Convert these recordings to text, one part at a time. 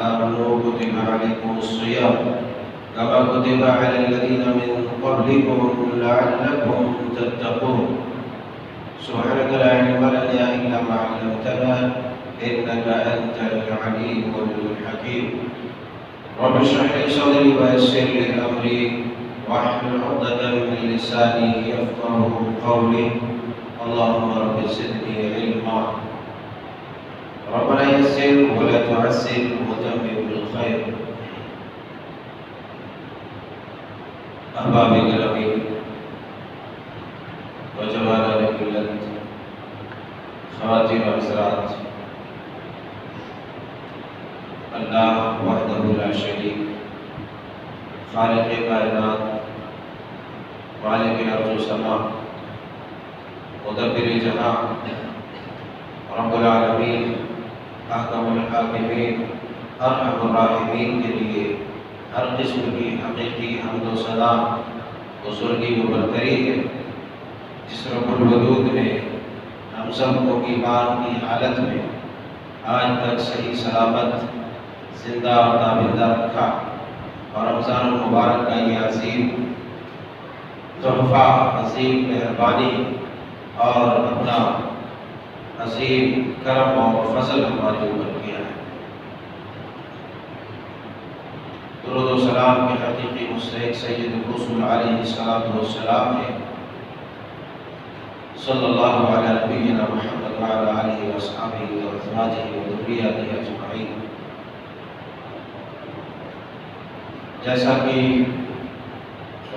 آمنوا كتب عليكم الصيام كما كتب على الذين من قبلكم لعلكم تتقون. سبحانك لا علم لنا إلا ما علمتنا إنك أنت العليم الحكيم. رب اشرح لي صدري ويسر لي أمري واحلل عقدة من لساني يفقهوا قولي. اللهم رب زدني علما. ربنا يسر ولا تعسر وتمم بالخير. احباب گرامی نوجوانان ملت، خواتین و حضرات، اللہ وحدہ لا شریک، خالق کائنات، مالک ارض و سما، مدبر جہاں، رب العالمین، حاکم الحاکمین، ارحم الراحمین کے لیے ہر قسم کی حقیقی حمد و ثنا بزرگی و برتری ہے، جس رب الودود نے ہم سب کو ایمان کی حالت میں آج تک صحیح سلامت زندہ اور تابندہ رکھا، اور رمضان المبارک کا یہ عظیم تحفہ، عظیم مہربانی اور اپنا عظیم کرم اور فضل ہمارے اوپر کیا ہے۔ درود و سلام کے حقیقی مستحق سید الرسول علیہ السلام ہے، صلی اللہ علیہ نبینا محمد وعلی آلہ واصحابہ وازواجہ وذریاتہ اجمعین۔ جیسا کہ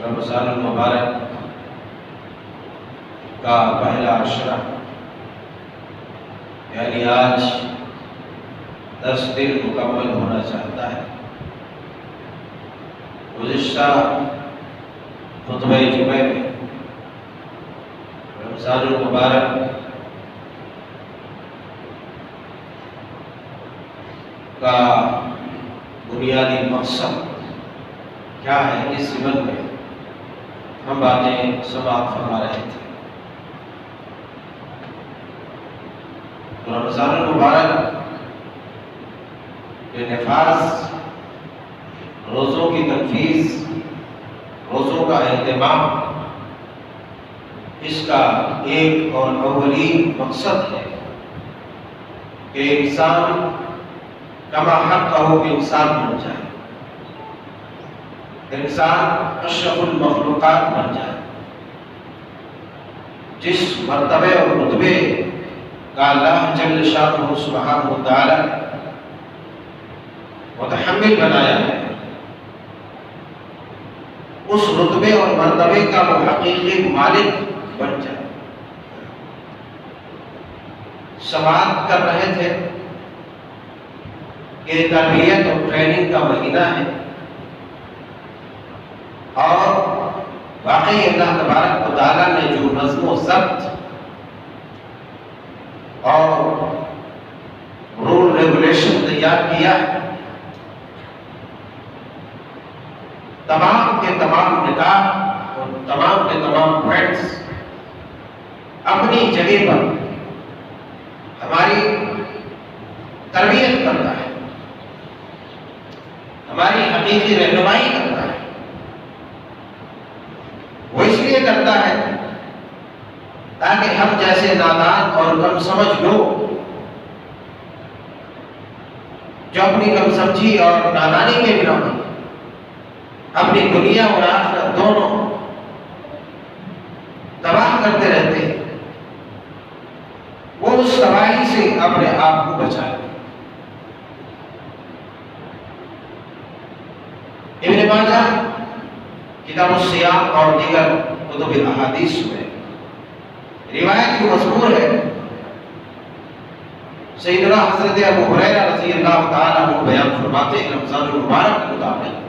رمضان المبارک کا پہلا عشرہ یعنی آج 10 دن مکمل ہونا چاہتا ہے، گزشتہ خطبہ جمعہ میں رمضان المبارک کا بنیادی مقصد کیا ہے، اس ضمن میں ہم باتیں سماعت فرما رہے تھے۔ رمضان المبارک کے نفاذ، روزوں کی تنفیذ، روزوں کا اہتمام، اس کا ایک اور اولین مقصد ہے کہ انسان کما حق ہو کہ انسان بن جائے، انسان اشرف المخلوقات بن جائے، جس مرتبے اور رتبے کا اللہ جل شانہ سبحانہ وتعالی متحمل بنایا ہے، اس رتبے اور مرتبے کا وہ حقیقی مالک بن جائے۔ سماعت کر رہے تھے کہ تربیت اور ٹریننگ کا مہینہ ہے، اور واقعی اللہ تبارک و تعالیٰ نے جو نظم و ضبط اور رول ریگولیشن تیار کیا ہے، تمام کے تمام نکات اور تمام کے تمام پوائنٹس اپنی جگہ پر ہماری تربیت کرتا ہے، ہماری حقیقی رہنمائی کرتا ہے۔ وہ اس لیے کرتا ہے تاکہ ہم جیسے نادان اور کم سمجھ لوگ جو اپنی کم سمجھی اور نادانی کے بنا پر اپنی دنیا اور آخرت دونوں تباہ کرتے رہتے ہیں، وہ اس تباہی سے اپنے آپ کو بچائے۔ ابن ماجہ کتاب الصیام اور دیگر کتب احادیث میں روایت کی مذکور ہے، سیدنا حضرت ابو ہریرہ رضی اللہ تعالیٰ عنہ بیان فرماتے ہیں رمضان المبارک کے مطابق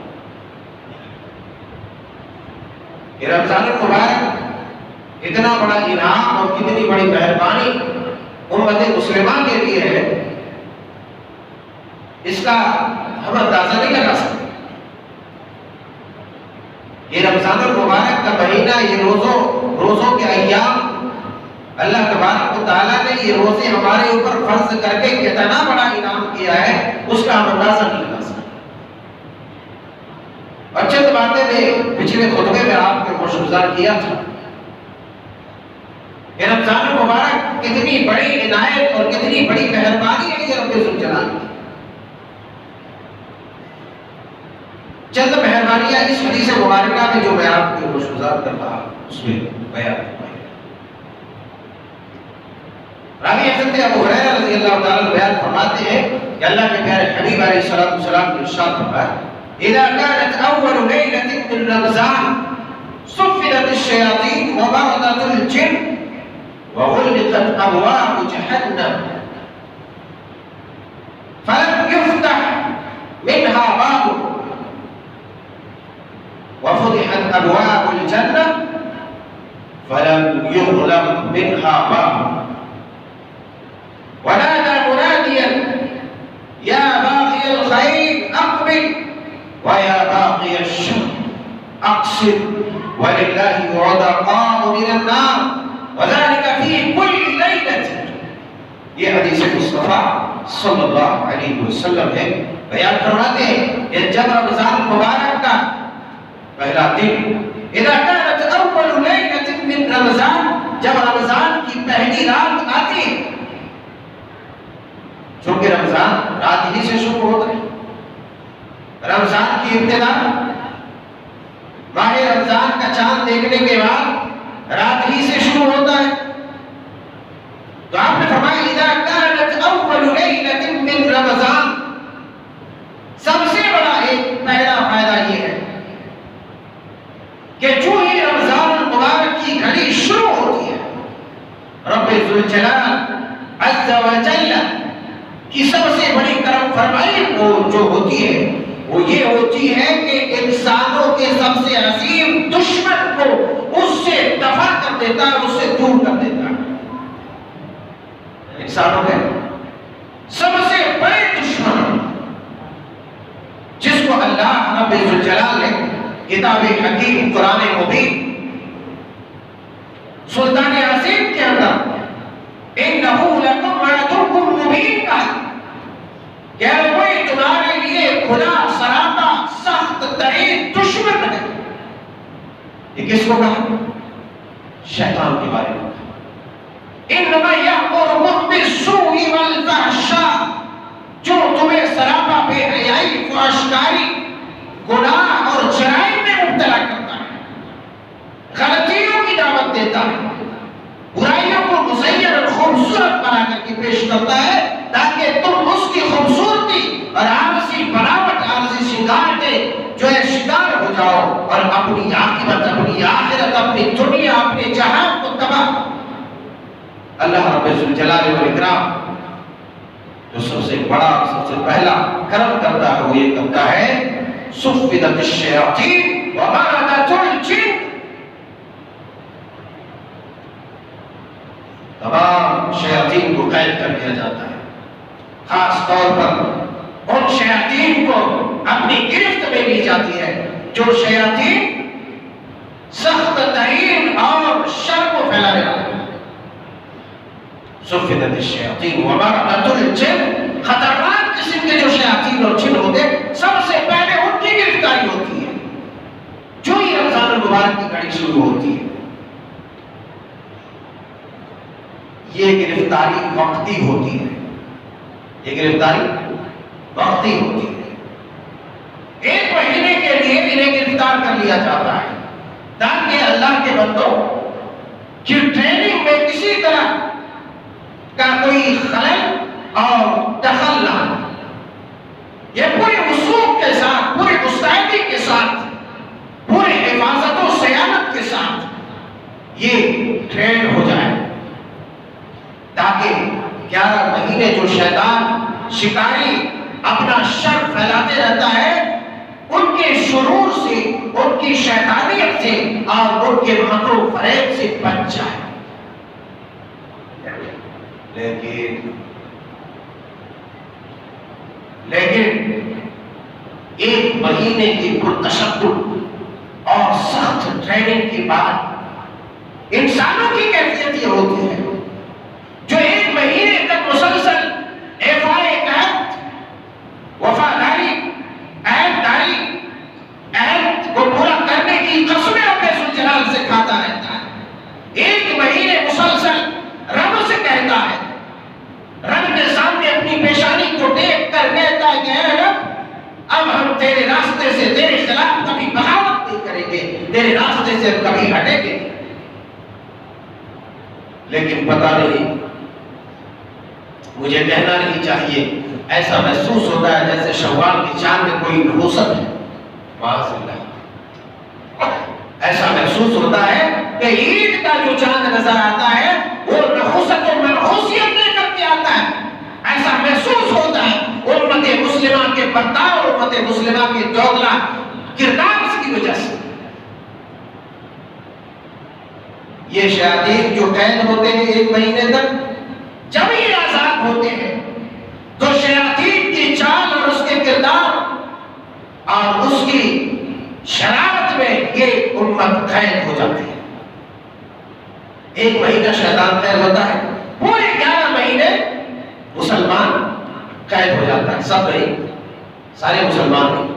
کہ رمضان المبارک اتنا بڑا انعام اور کتنی بڑی مہربانی امت مسلمہ کے لیے ہے، اس کا ہم اندازہ نہیں لگا سکتے۔ یہ رمضان المبارک کا مہینہ، یہ روزوں کے ایام اللہ تبارک و تعالیٰ نے یہ روزے ہمارے اوپر فرض کر کے کتنا بڑا انعام کیا ہے، اس کا ہم اندازہ نہیں لگا سکتے۔ اور چند باتیں میں پچھلے خطبے میں آپ کے مشغول کیا تھا کہ رمضان المبارک کتنی بڑی عنایت اور کتنی بڑی مہربانی ہے یہ رب ذوالجلال کی۔ چند مہربانیاں اس حدیث مبارکہ میں جو میں آپ کو مشغول کر رہا اس میں بیان راوی حضرت ابو ہریرہ رضی اللہ تعالیٰ بیان فرماتے ہیں کہ اللہ کے پیارے حبیب علیہ السلام نے ارشاد فرمایا اذا كانت اول ليلة من رمضان صفدت الشياطين وبردت الجن وغلقت ابواب جهنم فلم يفتح منها باب وفتحت ابواب الجنة فلم يغلق منها باب ونادى مناديا يا باغي الخير اقبل ويا باغي الشر اقصر ولله عتقاء من النار وذلك في كل ليلة۔ یہ حدیث مصطفیٰ صلی اللہ علیہ وسلم ہے، بیان فرماتے ہیں کہ جب رمضان مبارک کا پہلا دن اذا كانت اول ليلة من رمضان، جب رمضان کی پہلی رات آتی ہے، چونکہ رمضان رات ہی سے شروع ہوتا ہے، رمضان کی ابتدا ماہ رمضان کا چاند دیکھنے کے بعد رات ہی سے شروع ہوتا ہے، تو آپ نے فرمایا اذا كانت اول ليلة من رمضان، سب سے بڑا ایک پہلا فائدہ یہ ہے کہ جو ہی رمضان المبارک کی گھڑی شروع ہوتی ہے، رب ذوالجلال عز و جل کی سب سے بڑی کرم فرمائی وہ جو ہوتی ہے وہ یہ ہوتی ہے کہ انسانوں کے سب سے عظیم دشمن کو اس سے دفع کر دیتا ہے، اس سے دور کر دیتا ہے۔ انسانوں کے سب سے بڑے دشمن جس کو اللہ رب ذوالجلال نے کتاب حکیم قرآن مبین سلطان عظیم کے اندر انہو لکم عدوکم مبین کا کہ وہی تمہارے لیے کھلا سراپا سخت ترین دشمن ہے۔ یہ کس کو کہا؟ شیطان کے بارے میں کہا انما یأمرکم بالسوء والفحشاء، جو تمہیں سراپا بے حیائی، فحشکاری، گناہ اور جرائم میں مبتلا کرتا ہے، غلطیوں کی دعوت دیتا ہے، برائیوں کو مزین اور خوبصورت بنا کر کے پیش کرتا ہے تاکہ تم اس کی خوبصورتی اور عارضی بناوٹ، عارضی شنگار کے جو ہے شکار ہو جاؤ اور اپنی عاقبت، اپنی آخرت، اپنی دنیا، اپنے جہان کو تباہ۔ اللہ رب ذوالجلال والاکرام جو سب سے بڑا، سب سے پہلا کرم کرتا ہے وہ یہ کرتا ہے صفدت الشیاطین ومردت الجن، تمام شیاطین کو قید کر دیا جاتا ہے، خاص طور پر ان شیاطین کو اپنی گرفت میں لی جاتی ہے جو شیاطین سخت ترین اور شر کو پھیلانے والے ہیں۔ صفدت الشیاطین ومردت الجن، خطرناک قسم کے جو شیاطین اور جن ہوتے سب سے پہلے ان کی گرفتاری ہوتی ہے جو ہی رمضان المبارک کی گھڑی شروع ہوتی ہے۔ یہ گرفتاری وقتی ہوتی ہے، یہ گرفتاری وقتی ہوتی ہے، ایک مہینے کے لیے انہیں گرفتار کر لیا جاتا ہے تاکہ اللہ کے بندوں کی ٹریننگ میں کسی طرح کا کوئی خلل اور دخل نہ ہو۔ یہ پورے وثوق کے ساتھ، پوری مستعدی کے ساتھ، پوری حفاظت و صیانت کے ساتھ یہ ٹرین ہو جائے تاکہ 11 مہینے جو شیطان شکاری اپنا شر پھیلاتے رہتا ہے ان کے شرور سے، ان کی شیطانیت سے اور ان کے مکر و فریب سے بچ جائے۔ لیکن ایک مہینے کی پرتشدد اور سخت ٹریننگ کے بعد انسانوں کی کیفیت یہ ہوتی ہے تیرے راستے سے کبھی ہٹیں گے، لیکن پتہ نہیں، مجھے کہنا نہیں چاہیے، ایسا محسوس ہوتا ہے جیسے شوال کی چاند میں کوئی نحوست ہے، معاذ اللہ، ایسا محسوس ہوتا ہے کہ عید کا جو چاند نظر آتا ہے وہ نحوست و منحوسیت لے کر کے آتا ہے، ایسا محسوس ہوتا ہے امت مسلمہ کے برتاؤ اور امت مسلمہ کے دوگلا کردار اس کی وجہ سے۔ یہ شیاطین جو قید ہوتے ہیں 1 مہینے تک، جب یہ آزاد ہوتے ہیں تو شیاطین کی چال اور اس کے کردار اور اس کی شرارت میں یہ امت قید ہو جاتی ہے۔ 1 مہینہ شیطان قید ہوتا ہے، پورے 11 مہینے مسلمان قید ہو جاتا ہے، سب نہیں، سارے مسلمان نہیں،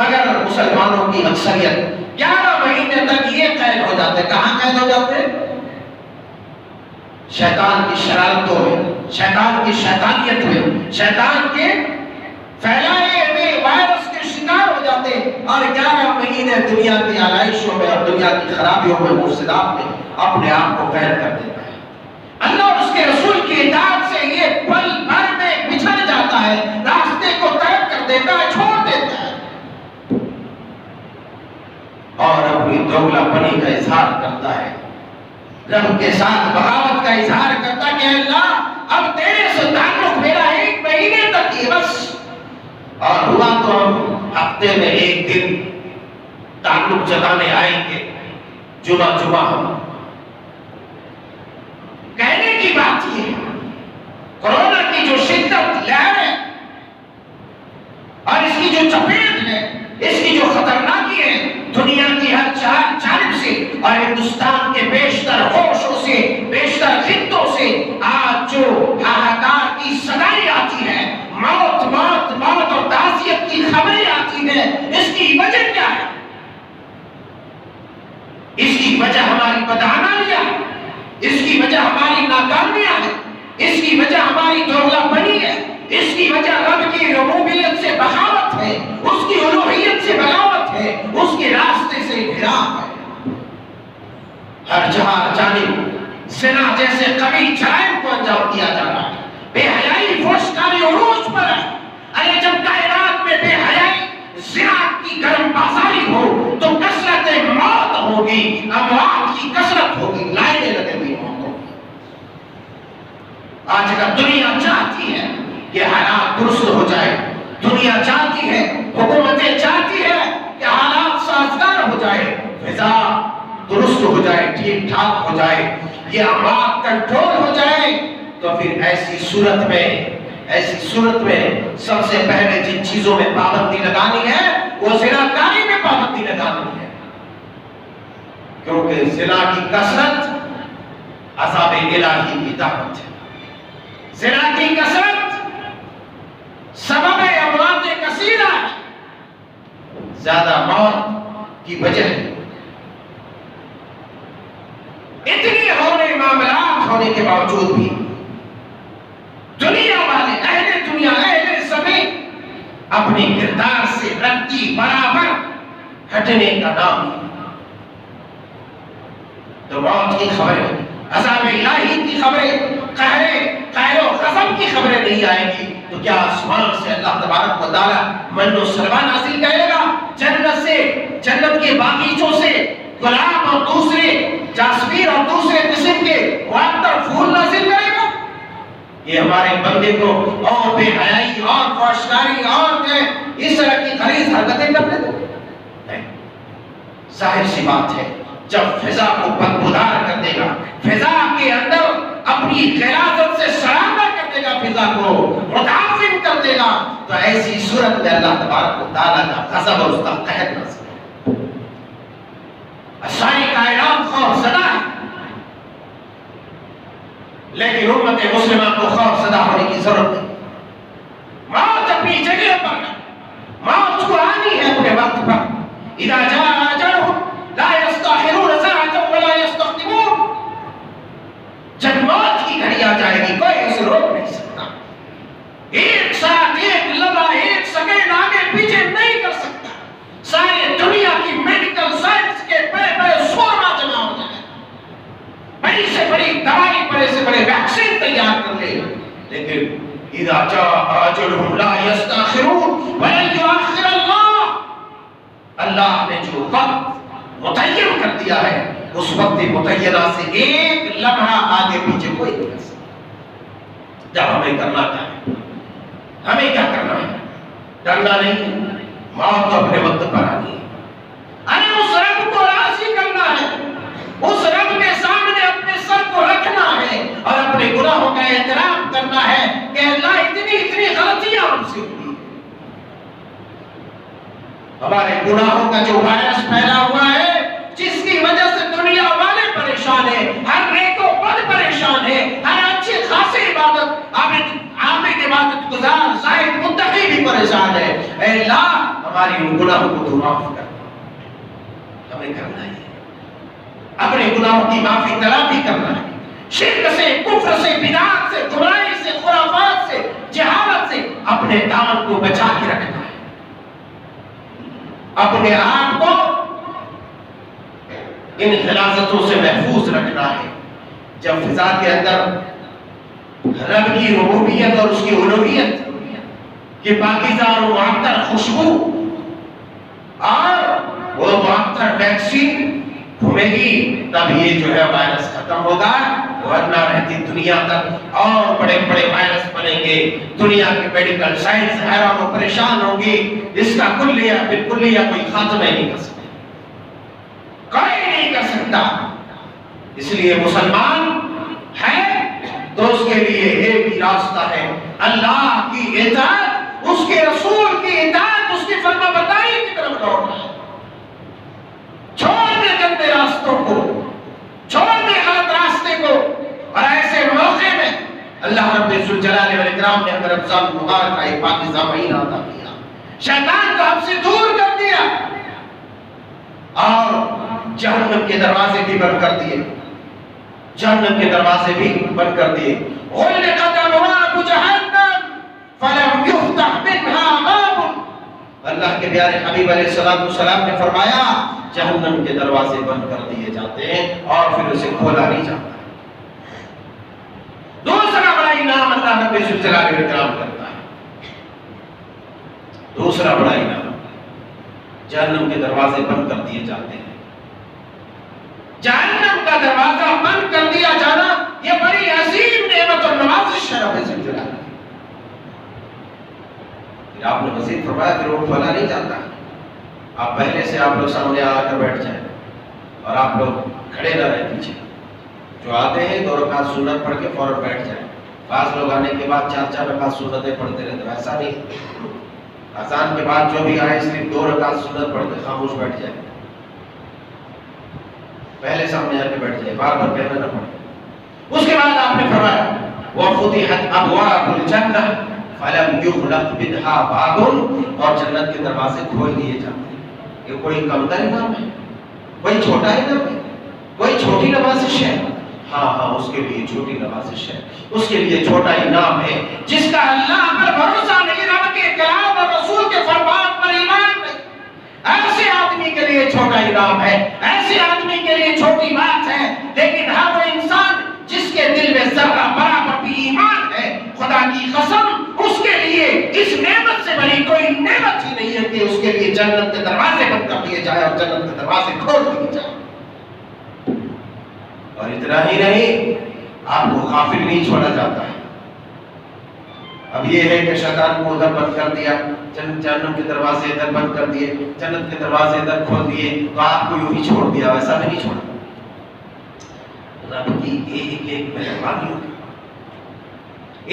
مگر مسلمانوں کی اکثریت 11 مہینے تک یہ قید ہو جاتے ہیں۔ کہاں قید ہو جاتے ہیں؟ شیطان کی شرارتوں میں، شیطان کی شیطانیت میں، شیطان کے پھیلائے ہوئے وائرس کے شکار ہو جاتے ہیں، اور 11 مہینے دنیا کی آلائشوں میں اور دنیا کی خرابیوں میں، مفسدات میں اپنے آپ کو قید کر دیتا ہے۔ اللہ اور اس کے رسول کی اطاعت سے یہ پل بھر میں بچھڑ جاتا ہے، راستے کو ترک کر دیتا ہے، چھوڑ دیتا ہے، اور اپنی دوگلا پنی کا اظہار کرتا ہے، رب کے ساتھ بغاوت کا اظہار کرتا کہ اللہ اب تیرے سے تعلق میرا 1 مہینے تک ہی بس، اور ہوا تو ہم ہفتے میں 1 دن تعلق جتانے آئیں گے، جمعہ ہم۔ کہنے کی بات یہ ہے، کورونا کی جو شدت لہر ہے اور اس کی جو چپیٹ ہے، اس کی جو خطرناکی ہے، دنیا کی ہر جانب سے اور ہندوستان کے بیشتر ہوشوں سے، بیشتر خطوں سے آج جو ہاہاکار کی صدائی آتی ہے، موت موت موت اور تعزیت کی خبریں آتی ہیں، اس کی وجہ کیا ہے؟ اس کی وجہ ہماری بدعنانیہ ہے، اس کی وجہ ہماری ناکامیاں ہے، اس کی وجہ ہماری دوگلا پنی ہے، اس کی وجہ رب کی ربوبیت سے بغاوت ہے، اس کی الوہیت سے بغاوت ہے، اس کے راستے سے انحراف ہے۔ ہر جانب زنا جیسے قبیح جرائم کو انجام دیا جا رہا ہے، بے حیائی فحشکاری عروج پر ہے۔ ارے جب کائنات میں بے حیائی زنا کی گرم بازاری ہو تو کثرت موت ہوگی، اموات کی کثرت ہوگی، لائنیں لگے ہوئی موتوں کی۔ آج اگر دنیا چاہتی ہے کہ حالات درست ہو جائے، دنیا چاہتی ہے، حکومتیں چاہتی ہے کہ حالات سازگار ہو جائے، فضا درست ہو جائے، ٹھیک ٹھاک ہو جائے، یہ اموات کنٹرول ہو جائے، تو پھر ایسی صورت میں سب سے پہلے جن چیزوں میں پابندی لگانی ہے وہ زناکاری میں پابندی لگانی ہے، کیونکہ زنا کی کثرت عذاب الہی کی دعوت ہے، زنا کی کثرت سبب اموات کثیرہ ہے، زیادہ موت کی وجہ ہے۔ اتنی ہونے معاملات ہونے کے باوجود بھی دنیا والے، اہل دنیا، اہل زمین اپنی کردار سے رتی برابر ہٹنے کا نام نہیں۔ تو موت کی خبریں، عذاب الہی کی خبریں، قہر و غضب کی خبریں نہیں آئیں گی تو کیا آسمان سے اللہ تبارک و تعالیٰ من و سلوہ نازل کرے گا؟ جنت سے، جنت کے باغیچوں سے گلاب اور دوسرے جاسمین اور دوسرے قسم کے معطر پھول نازل کرے گا؟ یہ ہمارے بندے کو اور بے حیائی اور فحشکاری اور اس طرح کی غلیظ حرکتیں کرنے دو؟ نہیں، ظاہر سی بات ہے، جب فضا کو بدبودار کر دے گا، فضا کے اندر اپنی غلاظت سے سرابہ کر دے گا، فضا کو متعفن کر دے گا، تو ایسی صورت میں اللہ تبارک و تعالیٰ کا غضب اور اس کا قہر نازل ہے۔ ساری کائنات خوف زدہ ہے، لیکن امت مسلمہ کو خوف زدہ ہونے کی ضرورت نہیں۔ موت اپنی جگہ پر ہے، موت کو آنی ہے اپنے وقت پر۔ اذا جاء اجلهم لا يستأخرون ساعة ولا يستقدمون۔ جب موت کی گھڑی آ جائے گی کوئی اسے روک نہیں سکتا، ایک ساتھ ایک لمحہ ایک سیکنڈ آگے پیچھے نہیں کر سکتا۔ سارے دنیا کی میڈیکل سائنس کے اذا جاء اجلهم لا يستاخرون ولن يؤخر اللہ نے جو وقت متعین کر دیا ہے اس وقت متعینہ سے ایک لمحہ آگے پیچھے کوئی نہیں کر سکتا۔ جب ہمیں کرنا چاہے ہمیں کیا کرنا ہے؟ ڈرنا نہیں، موت تو اپنے وقت پر آنی ہے، ہمیں اس رب کو راضی کرنا ہے، اس رب کے سامنے اپنے سر کو رکھنا ہے اور اپنے گناہوں کا اعتراف کرنا ہے کہ اللہ اتنی غلطیاں ہم سے ہوئی، ہمارے گناہوں کا جو وائرس پھیلا ہوا ہے جس کی وجہ سے دنیا والے پریشان ہیں، ہر نیک و بد پریشان ہے، ہر اچھی خاصی عابد عبادت گزار زاہد متقی بھی پریشان ہے۔ اے اللہ ہماری ان گناہوں کو تو معاف کر، ہمیں کرنا ہے اپنے گناہوں کی معافی طلب بھی کرنا ہے، شرک سے، کفر سے، بدعات سے، گمراہی سے، خرافات سے، جہالت سے اپنے دامن کو بچا کے رکھنا ہے، اپنے آپ کو ان غلاظتوں سے محفوظ رکھنا ہے۔ جب فضا کے اندر رب کی ربوبیت اور اس کی الوہیت کی پاکیزہ اور معطر خوشبو اور وہ معطر ویکسین گھومے گی تب یہ جو ہے وائرس ختم ہوگا، ورنہ رہتی دنیا تک اور بڑے بڑے وائرس بنیں گے، دنیا کی میڈیکل سائنس حیران و پریشان ہوگی، اس کا کلیہ بالکلیہ کوئی خاتمہ نہیں کر سکتا، کوئی نہیں کر سکتا۔ اس لیے مسلمان ہے تو اس کے لیے ایک ہی راستہ ہے، اللہ کی اطاعت، اس کے رسول کی اطاعت، اس کی فرما برداری کی طرف لوٹنا ہے، چھوڑ دے گندے راستوں کو، چھوڑ دے غلط راستے کو۔ اور ایسے موقع میں اللہ رب الجلال والاکرام نے ہمیں رمضان المبارک کا ایک پاکیزہ مہینہ عطا کیا، شیطان کو ہم سے دور کر دیا اور جہنم کے دروازے بھی بند کر دیے، جہنم کے دروازے بھی بند کر دیے۔ غلقت ابواب جہنم فلم یفتح منها باب، اللہ کے پیارے حبیب علیہ السلام نے فرمایا جہنم کے دروازے بند کر دیے جاتے ہیں اور پھر اسے کھولا نہیں جاتا۔ دوسرا بڑا انعام اللہ رب الجلال والاکرام کرتا ہے، دوسرا بڑا انعام جہنم کے دروازے بند کر دیے جاتے ہیں۔ جہنم کا دروازہ بند کر دیا جانا یہ بڑی عظیم نعمت اور نوازش ہے رب الجلال۔ پھر آپ نے مزید فرمایا پھر وہ کھولا نہیں جاتا، آپ پہلے سے آپ لوگ سامنے آ کر بیٹھ جائیں اور آپ لوگ کھڑے نہ رہیں پیچھے، جو آتے ہیں 2 رکعت سنت پڑھ کے فوراً بیٹھ جائیں۔ بعض لوگ آنے کے بعد 4 رکعت سنتیں پڑھتے رہتے، ایسا نہیں، اذان کے بعد جو بھی آئے صرف 2 رکعت سنت پڑھ کے خاموش بیٹھ جائیں، پہلے سامنے آ کے بیٹھ جائے، بار بار کہنا نہ پڑے۔ اس کے بعد آپ نے فرمایا وَفُتِحَتْ أَبْوَابُ الْجَنَّةِ فَلَمْ يُغْلَقْ مِنْهَا بَابٌ، اور جنت کے دروازے کھول دیے جاتے ہیں۔ یہ کوئی کم تر انعام ہے، کوئی چھوٹا انعام ہے، کوئی چھوٹی نوازش ہے؟ ہاں اس کے لیے چھوٹی نوازش ہے، اس کے لیے چھوٹا انعام ہے جس کا اللہ پر بھروسہ نہیں، رب کے کلام اور رسول کے فرمان پر ایمان نہیں، ایسے آدمی کے لیے چھوٹا انعام ہے، ایسے آدمی کے لیے چھوٹی بات ہے۔ لیکن ہر وہ انسان جس کے دل میں ذرہ برابر بھی ایمان ہے، خدا کی قسم اس کے لیے اس نعمت سے بڑی کوئی نعمت ہی نہیں ہے کہ اس کے لیے جنت کے دروازے بند کر دیے جائے اور جنت کے دروازے کھول دیے جائے۔ اور اتنا ہی نہیں، آپ کو غافل نہیں چھوڑا جاتا ہے۔ اب یہ ہے کہ شیطان کو ادھر بند کر دیا، جہنم کے دروازے ادھر بند کر دیے، جنت کے دروازے ادھر کھول دیے، تو آپ کو یوں ہی چھوڑ دیا، ویسا بھی نہیں چھوڑا۔ رب کی ایک ایک مہربانی ہوگی،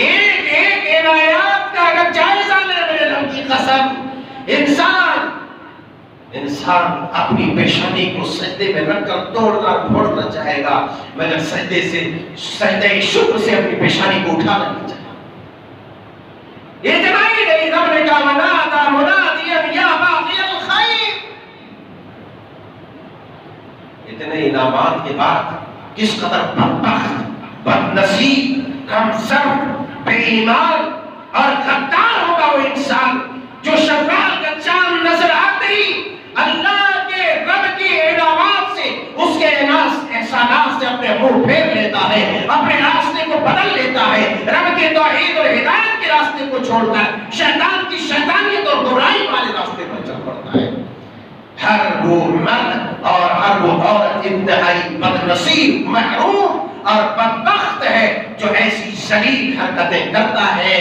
ایک ایک عنایات کا اگر جائزہ لے میرے رب کی قسم، انسان اپنی پیشانی کو سجدے میں رکھ کر توڑنا پھوڑنا چاہے گا، مگر سجدے شکر سے اپنی پیشانی کو اٹھانا نہیں چاہے۔ اتنا ہی نہیں، رب نے کہا وَنَادَىٰ مُنَادٍ يَا بَاغِيَ الْخَيْرِ، اتنے انعامات کے بعد کس قدر بدبخت، بدنصیب، کمزور، بے ایمان اور غدار ہوگا وہ انسان جو شوال کا چاند نظر آتے ہی اللہ کے رب کے انعامات سے، اس کے احسانات سے اپنے منہ پھیر لیتا ہے، اپنے راستے کو بدل لیتا ہے، رب کے توحید اور ہدایت کے راستے راستے کو چھوڑ کر شیطان کی شیطانیت اور برائی والے راستے پر چل پڑتا ہے۔ ہر وہ مرد اور ہر وہ عورت انتہائی بدنصیب، محروم اور بدبخت ہے جو ایسی ذلیل حرکتیں کرتا ہے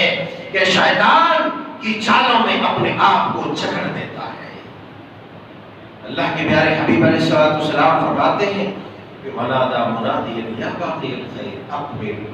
کہ شیطان کی چالوں میں اپنے آپ کو جکڑ دیتا ہے۔ اللہ کے پیارے حبیب علیہ الصلوۃ والسلام فرماتے ہیں کہ منادى منادی یا باقی الخیر اقبل۔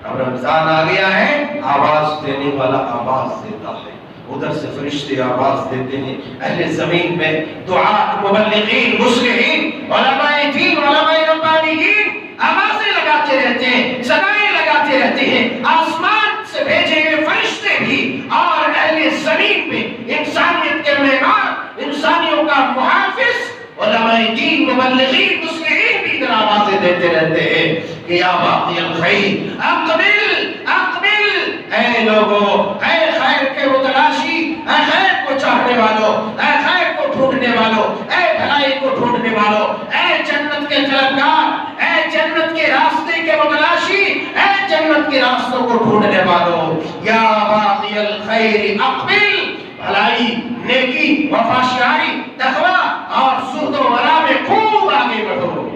اب رمضان آ گیا ہے، آواز دینے والا آواز دیتا ہے، ادھر سے فرشتے آواز دیتے ہیں، اہل زمین میں دعات، مبلغین، مصلحین، علماء دین، علماء ربانیین آوازیں لگاتے رہتے ہیں، صدائیں لگاتے رہتے ہیں، آسمان سے بھیجے ہوئے فرشتے بھی اور اہل زمین میں انسانیت کے معمار، انسانیوں کا محافظ، علماء دین، مبلغین، مصلحین بھی ادھر آوازیں دیتے رہتے ہیں کہ یا باقی الخیر اقبل اقبل، اے لوگو، اے خیر کے متلاشی، اے خیر کو چاہنے والوں، اے خیر کو ڈھونڈنے والوں، اے بھلائی کو ڈھونڈنے والوں، اے جنت کے طلبگار، اے جنت کے راستے کے متلاشی، اے جنت کے راستوں کو ڈھونڈنے والوں، یا باقی الخیر اقبل، بھلائی، نیکی، وفاشیاری، تقوی اور زہد و ورع میں خوب آگے بڑھو۔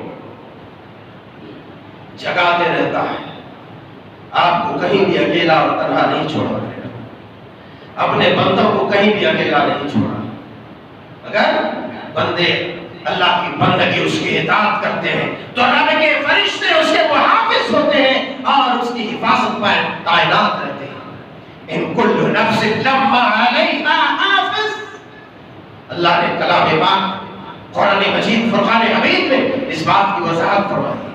جگاتے رہتا ہے، آپ کو کہیں بھی اکیلا اور تنہا نہیں چھوڑا، اپنے بندوں کو کہیں بھی اکیلا نہیں چھوڑا۔ اگر بندے اللہ کی بندگی، اس کی اطاعت کرتے ہیں تو رب کے فرشتے اس کے محافظ ہوتے ہیں اور اس کی حفاظت پر تعینات رہتے ہیں۔ ان کل نفس لما علیہا حافظ، اللہ نے کلام پاک قرآن مجید فرقان حمید میں اس بات کی وضاحت فرمائی ہے۔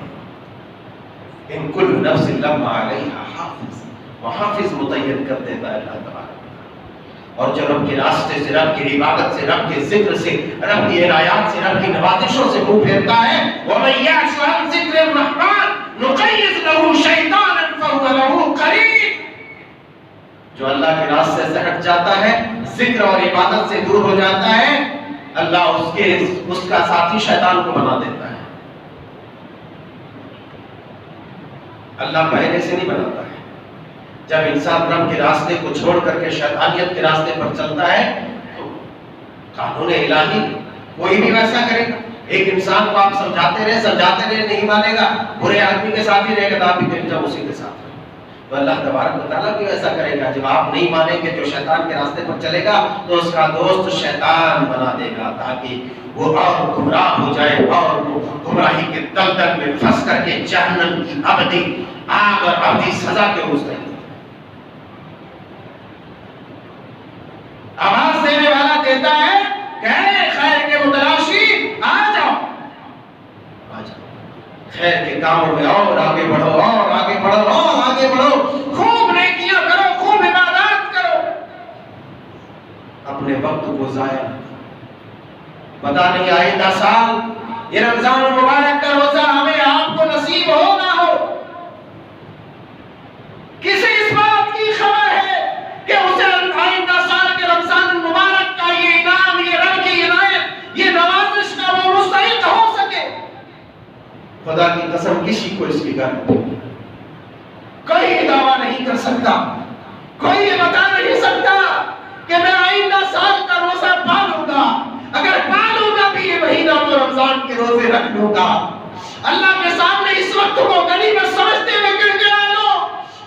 ان کل نفس لما علیہا حافظ، محافظ متعین کر دیتا ہے اللہ تبارک، اور جو رب کے راستے سے، رب کی عبادت سے، رب کے ذکر سے، رب کی عنایات سے، رب کی نوازشوں سے منہ پھیرتا ہے، وَمَن يَعْشُ عَن ذِكْرِ الرَّحْمَنِ نُقَيِّضْ لَهُ شَيْطَانًا فَهُوَ لَهُ قَرِينٌ، جو اللہ کے راستے سے ہٹ جاتا ہے، ذکر اور عبادت سے دور ہو جاتا ہے، اللہ اس کا ساتھی شیطان کو بنا دیتا ہے۔ اللہ پہلے سے نہیں بناتا ہے۔ جب انسان رب کے راستے کو چھوڑ کر کے شیطانیت کے راستے پر چلتا ہے تو قانون الہی کوئی بھی ویسا کرے گا۔ ایک انسان کو آپ سمجھاتے رہے نہیں مانے گا، برے آدمی کے ساتھ ہی رہے گا تو آپ بھی کہیں جب اسی کے ساتھ رہے، تو اللہ تبارک و تعالیٰ بھی ایسا کرے گا۔ جب آپ نہیں مانیں گے جو شیطان کے راستے پر چلے گا تو اس کا دوست شیطان بنا دے گا، تاکہ وہ اور گمراہ ہو جائے اور گمراہی کے دلدل میں پھنس کر کے جہنم کی ابدی آگ اور ابدی سزا کے مستحق۔ آواز دینے والا کہتا ہے کہ اے خیر کے متلاشی، آ جاؤ، آ جاؤ، خیر کے کاموں میں اور آگے بڑھو، اور آگے بڑھو، اور آگے بڑھو، خوب نیکیاں کرو، خوب عبادات کرو، اپنے وقت کو ضائع نہ کرو۔ پتہ نہیں آئندہ سال یہ رمضان المبارک کا روزہ ہمیں آپ کو نصیب ہو نہ ہو، کسی اس بات کی خبر ہے کہ اسے آئندہ سال کے رمضان المبارک کا یہ انعام، یہ رب کی عنایت، یہ نوازش کا وہ مستحق ہو سکے؟ خدا کی قسم کسی کو اس کی گھر کوئی دعویٰ نہیں کر سکتا، کوئی یہ بتا نہیں سکتا کہ میں آئندہ سال کا روزہ پالوں گا، اگر پالوں گا بھی یہ مہینہ تو رمضان کے روزے رکھ لوں گا۔ اللہ کے سامنے اس وقت کو غنیمت سمجھتے ہوئے گر گیا لو،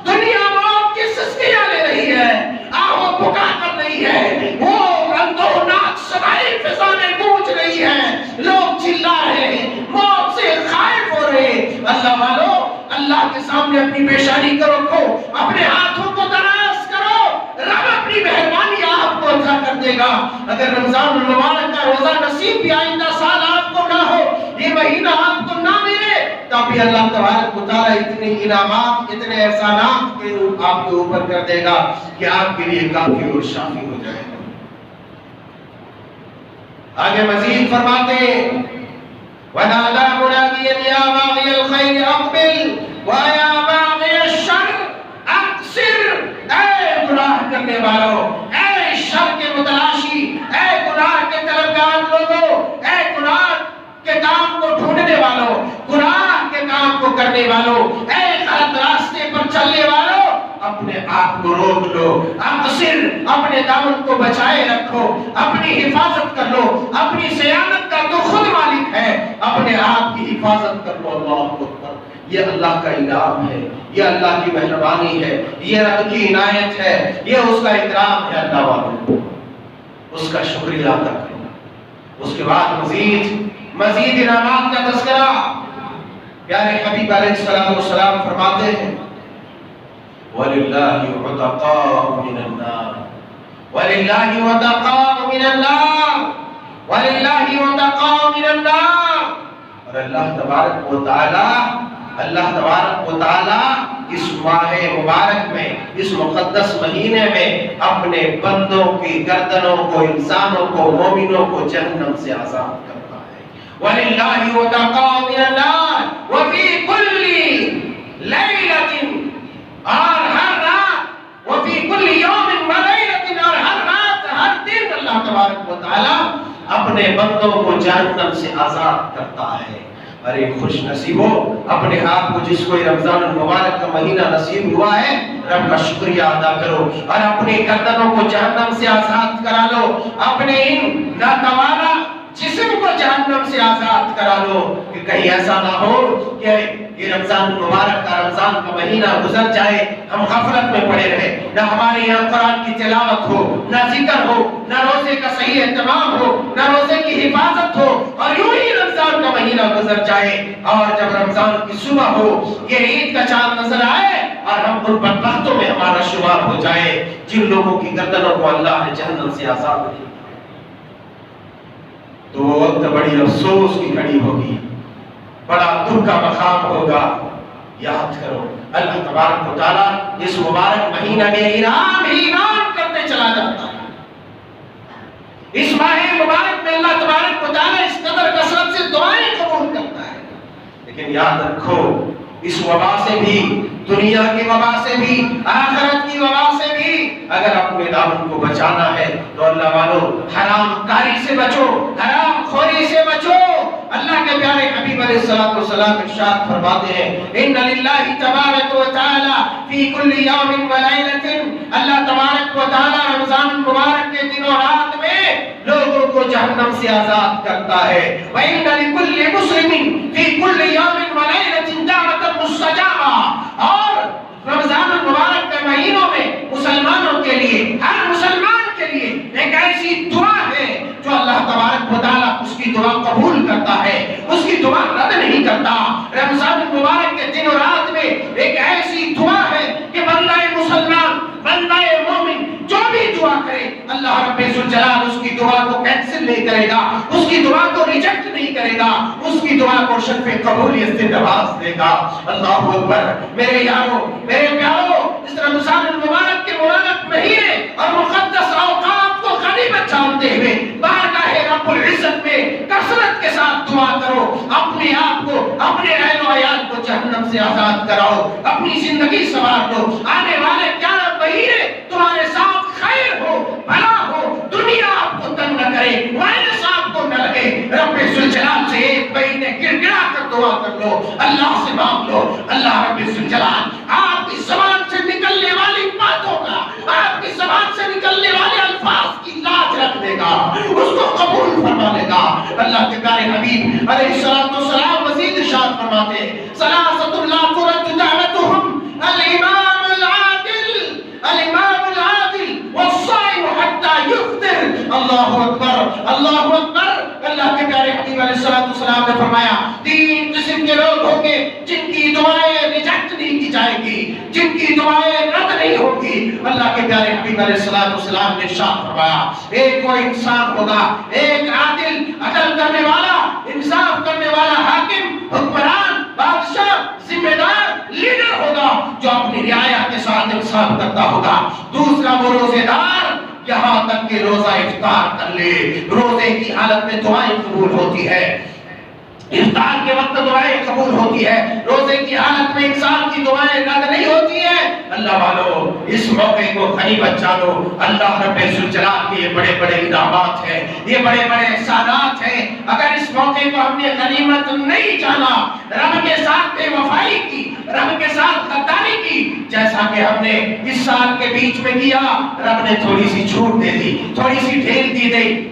دنیا موت کی سستیاں لے رہی ہے، آہو پکار کر رہی ہے، وہ اندوناک صدائیں فضا میں گونج رہی ہے، لوگ چلا رہے ہیں، موت سے خائف ہو رہے ہیں۔ اللہ والو، اللہ کے سامنے اپنی پیشانی کو رکھو، اپنے ہاتھوں کو دراز کرو، رب اپنی مہربانی آپ کو عطا کر دے گا۔ اگر رمضان المبارک کا روزہ نصیب بھی آئندہ سال آپ کو نہ ہو، یہ مہینہ آپ کو نہ ملے، تب بھی اللہ تبارک و تعالیٰ اتنے انعامات، اتنے احسانات کے آپ کے اوپر کر دے گا کہ آپ کے لیے کافی اور شافی ہو جائے گا۔ آگے مزید فرماتے ہیں وَنَادَى مُنَادٍ يَا بَاغِيَ الْخَيْرِ أَقْبِلْ وَيَا بَاغِيَ الشَّرِّ أَقْصِرْ، اے گناہ کرنے والوں، اے شر کے متلاشی، اے گناہ کے طلبگار لوگوں، اے گناہ کے کام کو ڈھونڈنے والوں، گناہ کے کام کو کرنے والوں، اے غلط راستے پر چلنے والوں، اپنے آپ کو روک لو، اقصر، اپنے دامن کو بچائے رکھو، اپنی حفاظت کر لو، اپنی سیانت کا تو خود مالک ہے، اپنے آپ کی حفاظت کر لو۔ اللہ اکبر، یہ اللہ کا انعام ہے، یہ اللہ کی مہربانی ہے، یہ رب کی عنایت ہے، یہ اس کا اکرام ہے۔ اللہ والوں اس کا شکریہ ادا کرو۔ اس کے بعد مزید انعامات کا تذکرہ پیارے حبیب علیہ السلام فرماتے ہیں، وَلِلَّهِ عُتَقَاءُ مِنَ النَّارِ، وَلِلَّهِ عُتَقَاءُ مِنَ النَّارِ، وَلِلَّهِ عُتَقَاءُ مِنَ النَّارِ۔ اور اللہ تبارک و تعالی اس ماہ مبارک میں، اس مقدس مہینے میں اپنے بندوں کی گردنوں کو، انسانوں کو، مومنوں کو جہنم سے آزاد کرتا ہے۔ وَلِلَّهِ عُتَقَاءُ مِنَ النَّارِ وَفِي كُلِّ لَيْلَةٍ، اور ہر رات، وَفِي كُلِّ يَوْمٍ وَلَيْلَةٍ، اور ہر رات ہر دن اللہ تبارک و تعالی اپنے بندوں کو جہنم سے آزاد کرتا ہے۔ ارے خوش نصیب ہو اپنے آپ کو جس کو رمضان المبارک کا مہینہ نصیب ہوا ہے، رب کا شکریہ ادا کرو اور اپنی گردنوں کو جہنم سے آزاد کرا لو، اپنے ان ناتوانا جسم کو جہنم سے آزاد کرا لو، کہ کہیں ایسا نہ ہو کہ یہ رمضان المبارک کا، رمضان کا مہینہ گزر جائے، ہم غفلت میں پڑے رہے، نہ ہمارے یہاں قرآن کی تلاوت ہو، نہ ذکر ہو، نہ روزے کا صحیح اہتمام ہو، نہ روزے کی حفاظت ہو، اور یوں ہی رمضان کا مہینہ گزر جائے، اور جب رمضان کی صبح ہو، یہ عید کا چاند نظر آئے اور ہم ان بدبختوں میں ہمارا شمار ہو جائے جن لوگوں کی گردنوں کو اللہ نے جہنم سے آزاد کیا، تو وہ وقت بڑی افسوس کی گھڑی ہوگی، بڑا دکھ کا مقام ہوگا۔ یاد کرو اللہ تبارک و تعالی اس مبارک مہینہ میں انعام ہی انعام کرتے چلا جاتا ہے۔ اس ماہ مبارک میں اللہ تبارک و تعالی اس قدر کثرت سے دعائیں قبول کرتا ہے، لیکن یاد رکھو اس وبا سے بھی، دنیا کی وبا سے بھی، آخرت کی وبا سے بھی اگر اپنے دامن کو بچانا ہے تو اللہ والو حرام کاری سے بچو، حرام خوری سے بچو۔ اللہ کے پیارے حبیب علیہ السلام ارشاد فرماتے ہیں، ان للہ تبارک و تعالی فی کل یوم و لیلۃ، اللہ تبارک و تعالی رمضان المبارک کے دن و رات میں لوگوں کو جہنم سے آزاد کرتا ہے۔ وَإِنَّ لِكُلِّ مُسْلِمٍ فِي كُلِّ يَوْمٍ وَلَيْلَةٍ دَعْوَةً مُسْتَجَابَةً، اور رمضان المبارک کے مہینوں میں مسلمانوں کے لیے، ہر مسلمان کے لیے ایک ایسی دعا ہے جو اللہ تبارک و تعالیٰ اس کی دعا قبول کرتا ہے، اس کی دعا رد نہیں کرتا۔ رمضان المبارک کے دن و رات میں ایک ایسی دعا ہے کہ بندہ مسلمان، بندہ مومن جو بھی دعا کرے اللہ رب ذوالجلال اس کی دعا کو کینسل نہیں کرے گا، اس کی دعا کو ریجیکٹ نہیں کرے گا، اس کی دعا کو شرف قبولیت سے نواز دے گا۔ اللہ اکبر۔ میرے یارو، میرے پیارو، اس رمضان المبارک کے مبارک مہینے اور مقدس اوقات کو غنیمت جانتے ہوئے بارگاہ رب العزت میں کثرت کے ساتھ دعا کرو، اپنے آپ کو، اپنے اہل و عیال کو جہنم سے آزاد کراؤ، اپنی زندگی سنوار لو، آنے والے 11 مہینے تمہارے ساتھ خیر ہو، بھلا ہو، دنیا آپ کو تنگ نہ کرے، وائرس آپ کو نہ لگے۔ رب ذوالجلال سے ایک مہینے گڑ گڑا کر دعا کر لو، اللہ سے مانگ لو۔ اللہ رب ذوالجلال آپ کی زبان سے نکلنے والی باتوں کا، آپ کی زبان سے نکلنے والے الفاظ کی لاج رکھ دے گا، اس کو قبول فرما لے گا۔ اللہ کے پیارے حبیب علیہ السلام مزید ارشاد فرماتے ہیں، ثلاثۃ لا ترد دعوتهم الامام العادل، الامام العادل والصائم حتى يفطر۔ اللہ اکبر، اللہ اکبر۔ اللہ کے پیارے حبیب علیہ السلام نے فرمایا 3 قسم کے لوگ ہوں گے جن کی دعائیں ریجیکٹ نہیں کی جائیں گی، جن کی دعائیں رد نہیں ہوگی۔ اللہ کے پیارے حبیب علیہ السلام نے ارشاد فرمایا، ایک وہ انسان ہوگا، ایک عادل، عدل کرنے والا، انصاف کرنے والا حاکم، حکمران، بادشاہ، ذمہ دار، لیڈر ہوگا جو اپنی رعایا کے ساتھ انصاف کرتا ہوگا۔ دوسرا وہ روزے دار، یہاں تک کہ روزہ افطار کر لے، روزے کی حالت میں دعائیں قبول ہوتی ہے۔ افطار کے وقت دعائیں قبول ہوتی ہے، روزے کی حالت میں انسان کی دعائیں رد نہیں ہوتی ہیں۔ اللہ والو اس موقع کو غنیمت جانو، اللہ رب ذوالجلال کے یہ بڑے بڑے انعامات ہیں، یہ بڑے بڑے احسانات ہیں۔ اگر اس موقع کو ہم نے غنیمت نہیں جانا، رب کے ساتھ بے وفائی کی، رب کے ساتھ غداری کی، جیسا کہ ہم نے اس سال کے بیچ میں کیا، رب نے تھوڑی سی چھوٹ دے دی، تھوڑی سی ڈھیل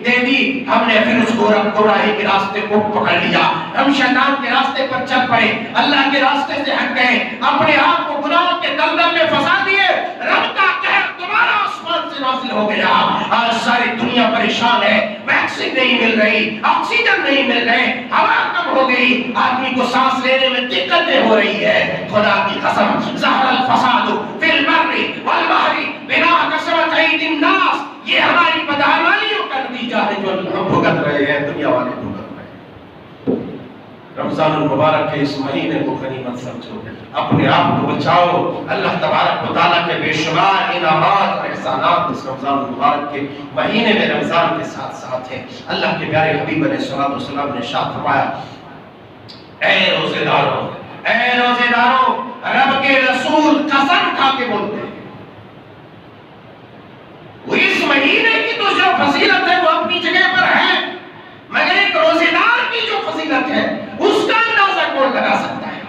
دے دی، ہم نے پھر اس گمراہی کے راستے کو پکڑ لیا، ہم شیطان کے راستے پر چل پڑے، اللہ کے راستے سے ہٹ گئے، اپنے آپ کو گناہوں کے دلدل میں پھنسا دیے، رب کا قہر دوبارہ آسمان سے نازل ہو گیا۔ آج ساری دنیا پریشان ہے، ویکسین نہیں مل رہی، آکسیجن نہیں مل رہے، ہوا کم ہو گئی، آدمی کو سانس لینے میں دقتیں ہو رہی ہے۔ خدا کی قسم، ظہر الفساد فی البر والبحر بما کسبت ایدی الناس، یہ ہماری بدعمالیوں کا نتیجہ ہے جو ہم بھگت رہے ہیں، دنیا والے بھگت رہے ہیں۔ رمضان المبارک کے اس مہینے کو غنیمت سمجھو، اپنے آپ کو بچاؤ۔ اللہ تبارک و تعالیٰ کے بے شمار انعامات اور احسانات اس رمضان المبارک کے مہینے میں رمضان کے ساتھ ساتھ ہیں۔ اللہ کے پیارے حبیب علیہ الصلوۃ والسلام نے ارشاد فرمایا، اے روزے دارو، اے روزے دارو، رب کے رسول قسم کھا کے بولتے ہیں، وہ اس مہینے کی تو جو فضیلت ہے وہ اپنی جگہ پر ہے، مگر ایک روزے دار کی جو فضیلت ہے اس کا اندازہ کون لگا سکتا ہے؟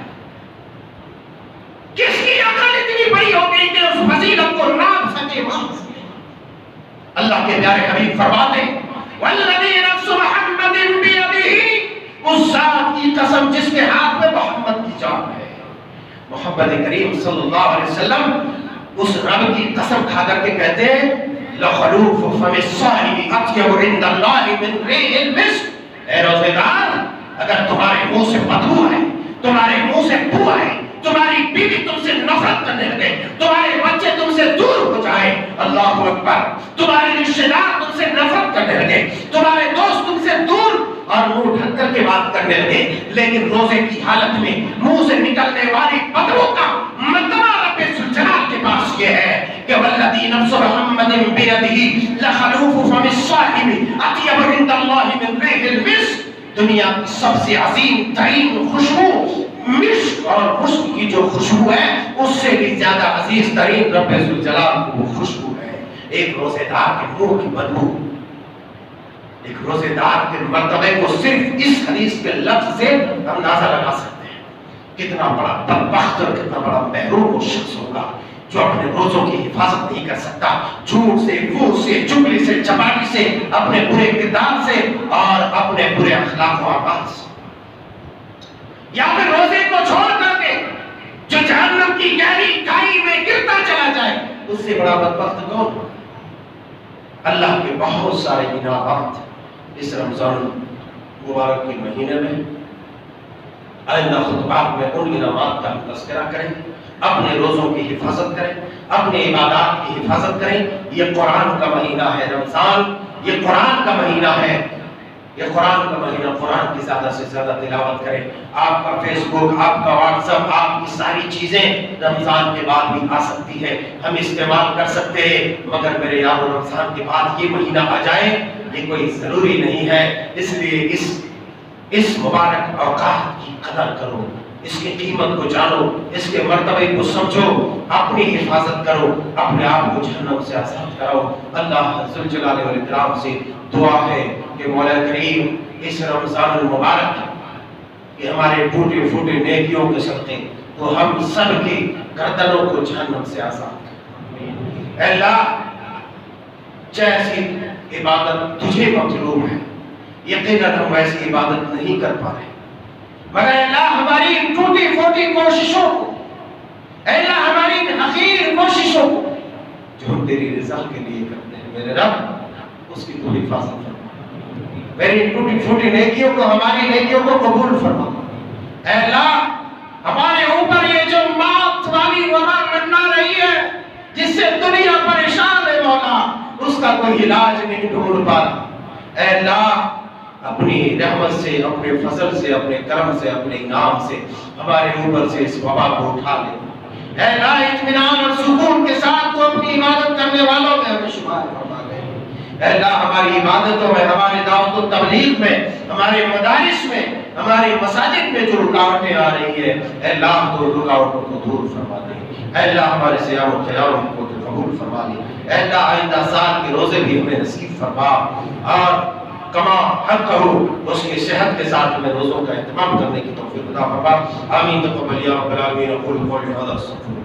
کس کی عقل اتنی بڑی ہو گئی کہ اس فضیلت کو ناپ سکے، مان سکے؟ اللہ کے پیارے حبیب فرماتے ہیں، والذی نفس محمد بیدہ، اس ذات کی قسم جس کے ہاتھ میں محمد کی جان ہے۔ محمد کریم صلی اللہ علیہ وسلم اس رب کی قسم کھا کر کے کہتے ہیں، لخلوف فم الصائم اطیب عند اللہ من ریح المسک، اے روزے دار، اگر تمہارے منہ سے بدبو آئے، تمہارے منہ سے بو آئے، تمہاری بیوی تم سے نفرت کرنے لگے، تمہارے بچے تم سے دور ہو جائے، اللہ اکبر، تمہارے رشتہ دار تم سے نفرت کرنے لگے، تمہارے دوست تم سے دور اور منہ ڈھک کر کے بات کرنے لگے، لیکن روزے کی حالت میں منہ سے نکلنے والی بدبو کا مرتبہ رب ذوالجلال کے پاس یہ ہے کہ والذی نفس محمد بیدہ لخلوف فم الصائم اطیب عند اللہ من ریح المسک، دنیا کی سب سے عظیم ترین خوشبو مشک، اور مشک کی جو خوشبو ہے اس سے بھی زیادہ عزیز ترین رب ذوالجلال کی وہ خوشبو ہے۔ ایک روزے دار کے منہ کی بدبو، ایک روزے دار کے مرتبے کو صرف اس حدیث کے لفظ سے اندازہ لگا سکتے ہیں۔ کتنا بڑا بدبخت اور کتنا بڑا محروم وہ شخص ہوگا جو اپنے روزوں کی حفاظت نہیں کر سکتا، جھوٹ سے، فحش سے، چغلی سے، چپاٹی سے، اپنے برے کردار سے اور اپنے برے اخلاق و اعمال سے، یا پھر روزے کو چھوڑ کر کے جو جہنم کی گہری کھائی میں گرتا چلا جائے، اس سے بڑا بدبخت کون؟ اللہ کے بہت سارے انعامات اس رمضان مبارک کے مہینے میں، آئندہ خطبات میں ان انعامات کا تذکرہ کریں، اپنے روزوں کی حفاظت کریں، اپنے عبادات کی حفاظت کریں۔ یہ قرآن کا مہینہ ہے رمضان، یہ قرآن کا مہینہ ہے، یہ قرآن کا مہینہ، قرآن کی زیادہ سے زیادہ تلاوت کریں۔ آپ کا فیس بک، آپ کا واٹس ایپ، آپ کی ساری چیزیں رمضان کے بعد بھی آ سکتی ہے، ہم استعمال کر سکتے ہیں، مگر میرے یارو رمضان کے بعد یہ مہینہ آ جائے یہ کوئی ضروری نہیں ہے۔ اس لیے اس مبارک اوقات کی قدر کرو، اس کی قیمت کو جانو، اس کے مرتبے کو سمجھو، اپنی حفاظت کرو، اپنے آپ کو جہنم سے آزاد کرو۔ اللہ ذوالجلال والاکرام سے دعا ہے کہ مولا کریم اس رمضان المبارک کہ ہمارے ٹوٹے پھوٹے نیکیوں کے صدقے تو ہم سب کی گردنوں کو جہنم سے آزاد کرو۔ اے اللہ، جیسی عبادت تجھے مطلوب ہے، یقیناً ہم ویسی عبادت نہیں کر پا رہے، مگر اللہ ہماری ان ٹوٹی پھوٹی کوششوں کو، اے اللہ ہماری ان حقیر کوششوں کو جو ہم تیری رضا کے لیے کرتے ہیں، میرے رب اس کی تو حفاظت فرما، میری ٹوٹی پھوٹی نیکیوں کو، ہماری نیکیوں کو قبول فرما۔ اے اللہ ہمارے اوپر یہ جو موت والی وبا منڈا رہی ہے جس سے دنیا پریشان ہے مولا، اس کا کوئی علاج نہیں ڈھونڈ پا رہا، اے اللہ اپنی رحمت سے، اپنے فضل سے، اپنے کرم سے، اپنے انعام سے ہمارے اوپر سے اس وبا کو اٹھا لے۔ اے اللہ اطمینان اور سکون کے ساتھ تو اپنی عبادت کرنے والوں میں ہمیں شمار فرما لے۔ اے اللہ ہماری عبادتوں میں، ہماری دعوت و تبلیغ میں، ہمارے مدارس میں، ہماری مساجد میں جو رکاوٹیں آ رہی ہیں، اے اللہ تو رکاوٹوں کو دور فرما دے۔ اے اللہ ہمارے صیام و قیام کو تو قبول فرما دے۔ اے اللہ آئندہ سال کے روزے بھی ہمیں نصیب فرما، اور کما حق کرو اس کی صحت کے ساتھ ہمیں روزوں کا اہتمام کرنے کی توفیق عطا فرما۔ آمین تقبل یا رب العالمین۔ اقول قولی ھذا استغفر